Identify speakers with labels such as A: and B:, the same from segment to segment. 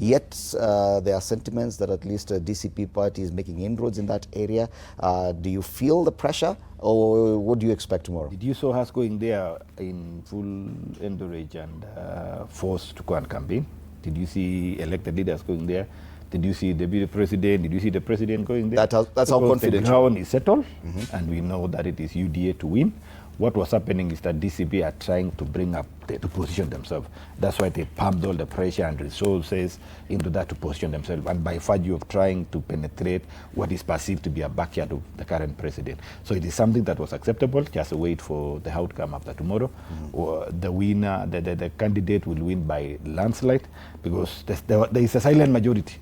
A: Yet there are sentiments that at least a DCP party is making inroads in that area. Do you feel the pressure, or what do you expect tomorrow?
B: Did you saw us going there in full entourage and force to go and campaign? Did you see elected leaders going there? Did you see the deputy president? Did you see the president going there?
A: That's how confident.
B: The ground is settled, and we know that it is UDA to win. What was happening is that DCP are trying to bring up, to position themselves. That's why they pumped all the pressure and resources into that to position themselves, and by virtue of trying to penetrate what is perceived to be a backyard of the current president. So it is something that was acceptable. Just wait for the outcome after tomorrow. The winner, the candidate will win by landslide, because there is a silent majority.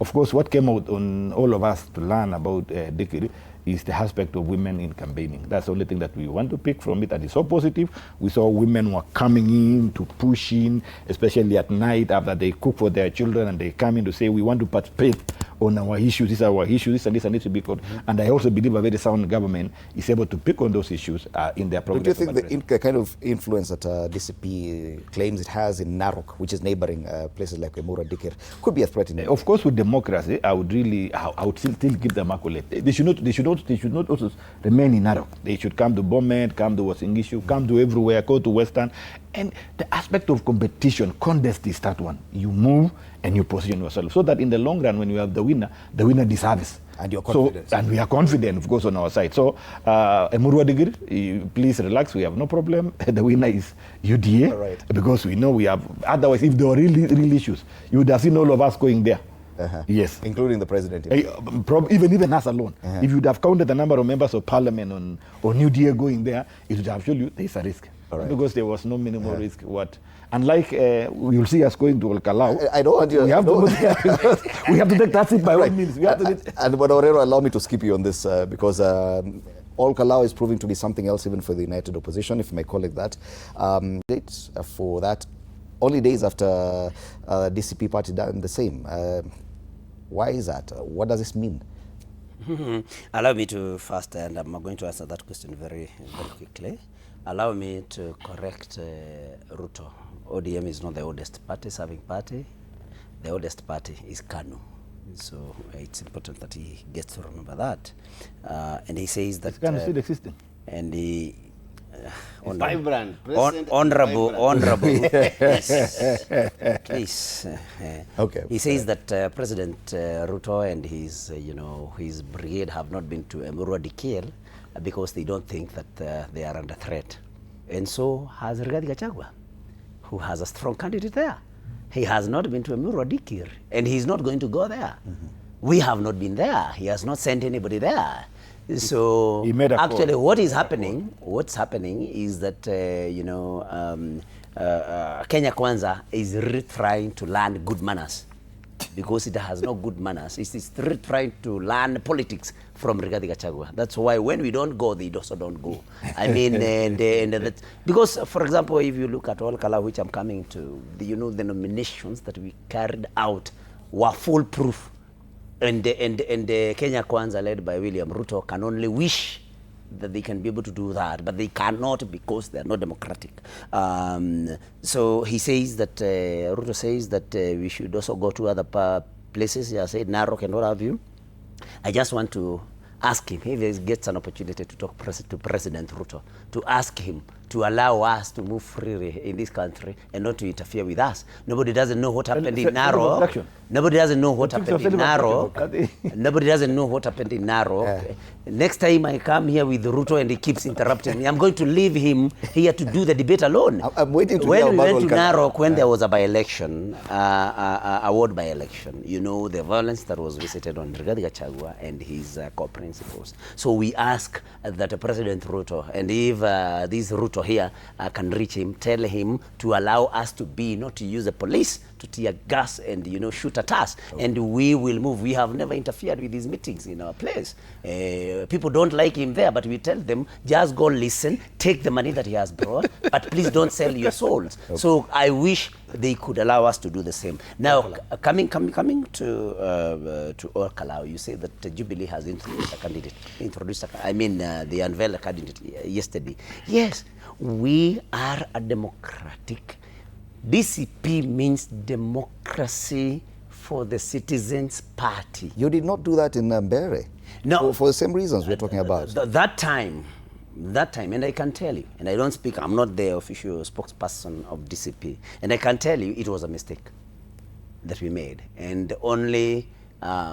B: Of course, what came out on all of us to learn about Dikirr is the aspect of women in campaigning. That's the only thing that we want to pick from it, and it's so positive. We saw women were coming in to push in, especially at night after they cook for their children, and they come in to say, we want to participate on our issues, this is our issue, this and this, and this to be called. And I also believe a very sound government is able to pick on those issues in their progress.
A: Do you think the kind of influence that DCP claims it has in Narok, which is neighboring places like Emurua Dikirr, could be a threat in it?
B: Of course, with democracy, I would still give them accolade. They should not also remain in Narok. They should come to Bomet, come to Wasingishu, come to everywhere, go to Western. And the aspect of competition, contest is that one. You move and you position yourself, so that in the long run, when you have the winner deserves.
A: And you're confident.
B: So, and we are confident, of course, on our side. So, Emurua Dikirr, please relax. We have no problem. The winner is UDA,
A: right,
B: because we know we have. Otherwise, if there were real issues, you would have seen all of us going there. Yes,
A: including the president.
B: Even us alone. If you would have counted the number of members of parliament on UDA going there, it would have shown you there is a risk. Right. Because there was no minimal risk. Unlike you'll see us going to Ol Kalou.
A: I don't want you.
B: We have to take that seat by all means. We have to
A: and but Aurero, allow me to skip you on this because Ol Kalou is proving to be something else even for the united opposition, if I may call it that. Dates for that only days after DCP party done the same. Why is that? What does this mean?
C: Allow me to first, and I'm going to answer that question very quickly. Allow me to correct Ruto. ODM is not the oldest party-serving party. The oldest party is KANU. So it's important that he gets to remember that. And he says that...
B: Is KANU still existing?
C: And he...
D: Vibrant.
C: Honorable, yes, please.
A: Okay.
C: He says that President Ruto and his brigade have not been to Emurua Dikirr because they don't think that they are under threat. And so has Rigathi Gachagua, who has a strong candidate there. He has not been to Emurua Dikirr, and he's not going to go there. We have not been there. He has not sent anybody there. So actually what's happening is that, Kenya Kwanza is really trying to learn good manners because it has no good manners. It's really trying to learn politics from Rigathi Gachagua. That's why when we don't go, they also don't go. I mean, because, for example, if you look at Ol Kalou, which I'm coming to, the nominations that we carried out were foolproof. And the Kenya Kwanza, led by William Ruto, can only wish that they can be able to do that, but they cannot because they are not democratic. So he says that, Ruto says that we should also go to other places. He has said Narok and what have you. I just want to ask him, if he gets an opportunity to talk to President Ruto, to ask him to allow us to move freely in this country and not to interfere with us. Nobody doesn't know what happened in Narok. Nobody doesn't know what happened in Narok. Nobody doesn't know what happened in Narok. Next time I come here with Ruto and he keeps interrupting me, I'm going to leave him here to do the debate alone.
A: I'm waiting to
C: when we went to Narok, when there was a by-election, a ward by-election, the violence that was visited on Rigathi Gachagua and his co-principals. So we ask that President Ruto, and if this Ruto here can reach him, tell him to allow us to not to use the police to tear gas and shoot at us, and we will move. We have never interfered with these meetings in our place. People don't like him there, but we tell them, just go listen, take the money that he has brought, but please don't sell your souls. So I wish they could allow us to do the same. Now, coming to Ol Kalou, you say that Jubilee has introduced a candidate. They unveiled a candidate yesterday. Yes, we are a democratic. DCP means democracy for the Citizens Party.
A: You did not do that in Mbere.
C: No.
A: For the same reasons we're talking about.
C: That time, and I can tell you, and I don't speak, I'm not the official spokesperson of DCP, and I can tell you it was a mistake that we made, and only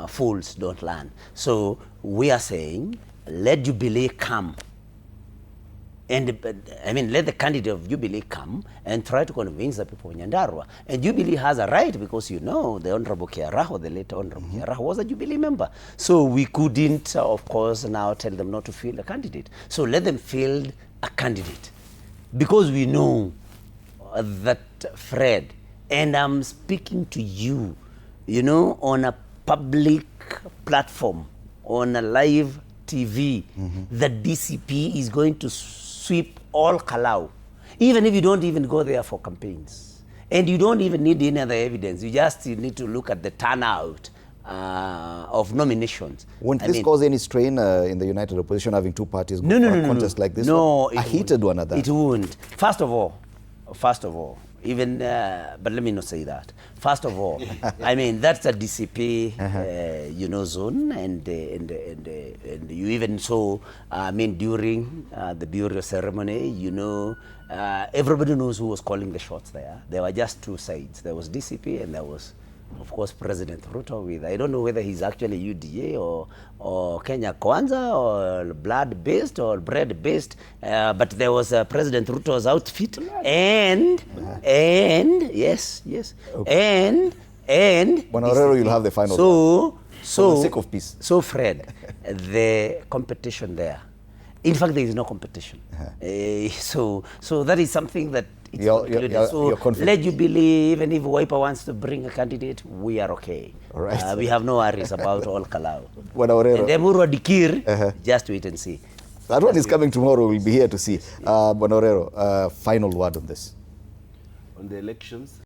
C: fools don't learn. So we are saying, let Jubilee come. And I mean, let the candidate of Jubilee come and try to convince the people in Nyandarua. And Jubilee has a right, because you know the Honorable Kiaraho, the late Honorable Kiaraho, was a Jubilee member. So we couldn't, of course, now tell them not to field a candidate. So let them field a candidate, because we know that Fred, and I'm speaking to you, you know, on a public platform, on a live TV, the DCP is going to sweep Ol Kalou, even if you don't even go there for campaigns. And you don't even need any other evidence. You just need to look at the turnout of nominations.
A: Won't this cause any strain in the United Opposition, having two parties go for a contest like this?
C: No,
A: a heated one at that.
C: It won't. First of all, even, but let me not say that. First of all, I mean, that's a DCP, you know, zone, and you even saw, I mean, during the burial ceremony, you know, everybody knows who was calling the shots there. There were just two sides. There was DCP and there was, of course, President Ruto with, I don't know whether he's actually UDA or Kenya Kwanza or blood-based or bread-based, but there was President Ruto's outfit, and yes, okay. and
A: Bonorero, you'll have the final
C: so
A: for the sake of peace.
C: So Fred, the competition there, in fact, there is no competition. So that is something that you're confident. Let you believe, even if Wiper wants to bring a candidate, we are okay.
A: All right.
C: We have no worries about Ol Kalou.
A: And
C: Emurua Dikirr, just wait and see.
A: That one is coming tomorrow. We'll be here to see. Bonorero, final word on this.
D: On the elections,